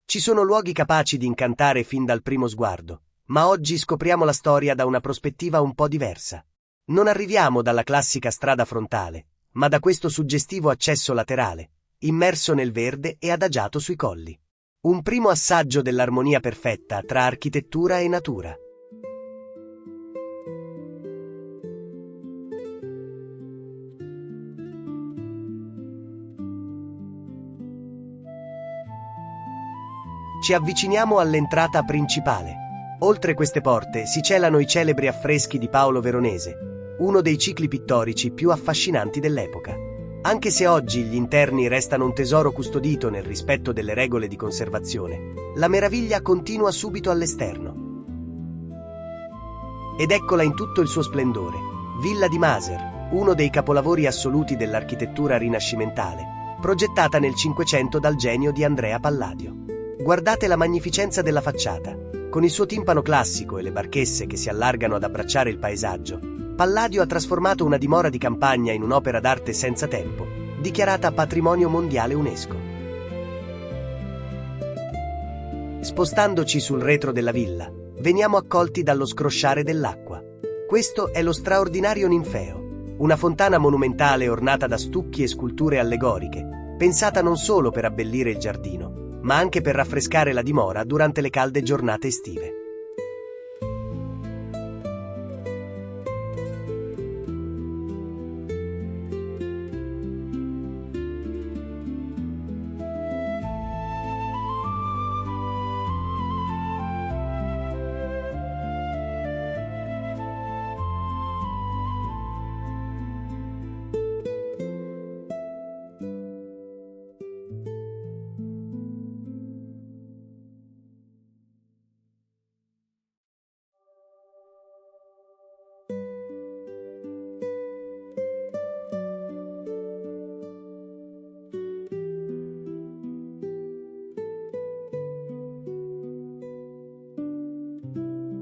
Ci sono luoghi capaci di incantare fin dal primo sguardo, ma oggi scopriamo la storia da una prospettiva un po' diversa. Non arriviamo dalla classica strada frontale, ma da questo suggestivo accesso laterale, immerso nel verde e adagiato sui colli. Un primo assaggio dell'armonia perfetta tra architettura e natura. Ci avviciniamo all'entrata principale. Oltre queste porte si celano i celebri affreschi di Paolo Veronese, uno dei cicli pittorici più affascinanti dell'epoca. Anche se oggi gli interni restano un tesoro custodito nel rispetto delle regole di conservazione, la meraviglia continua subito all'esterno. Ed eccola in tutto il suo splendore, Villa di Maser, uno dei capolavori assoluti dell'architettura rinascimentale, progettata nel Cinquecento dal genio di Andrea Palladio. Guardate la magnificenza della facciata. Con il suo timpano classico e le barchesse che si allargano ad abbracciare il paesaggio, Palladio ha trasformato una dimora di campagna in un'opera d'arte senza tempo, dichiarata patrimonio mondiale UNESCO. Spostandoci sul retro della villa, veniamo accolti dallo scrosciare dell'acqua. Questo è lo straordinario Ninfeo, una fontana monumentale ornata da stucchi e sculture allegoriche, pensata non solo per abbellire il giardino, ma anche per raffrescare la dimora durante le calde giornate estive.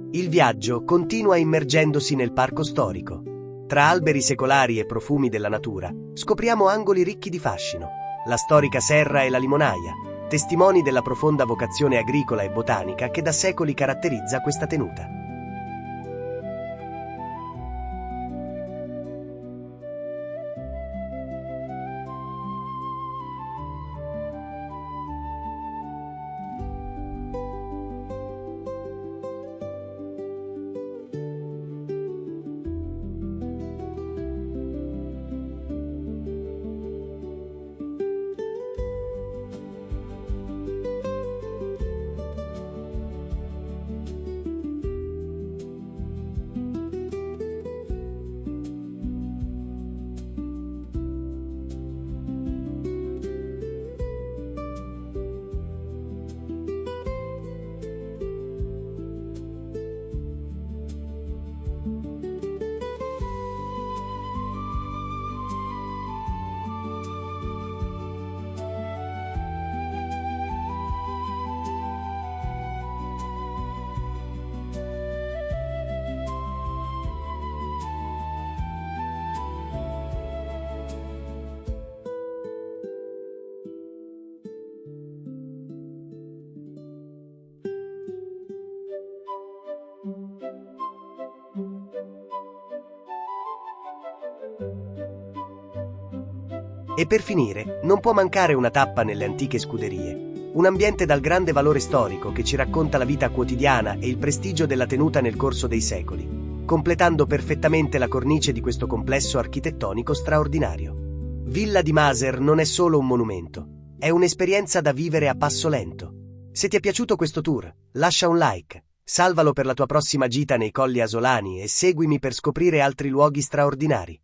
Il viaggio continua immergendosi nel parco storico. Tra alberi secolari e profumi della natura, scopriamo angoli ricchi di fascino. La storica serra e la limonaia, testimoni della profonda vocazione agricola e botanica che da secoli caratterizza questa tenuta. E per finire, non può mancare una tappa nelle antiche scuderie, un ambiente dal grande valore storico che ci racconta la vita quotidiana e il prestigio della tenuta nel corso dei secoli, completando perfettamente la cornice di questo complesso architettonico straordinario. Villa di Maser non è solo un monumento, è un'esperienza da vivere a passo lento. Se ti è piaciuto questo tour, lascia un like, salvalo per la tua prossima gita nei Colli Asolani e seguimi per scoprire altri luoghi straordinari.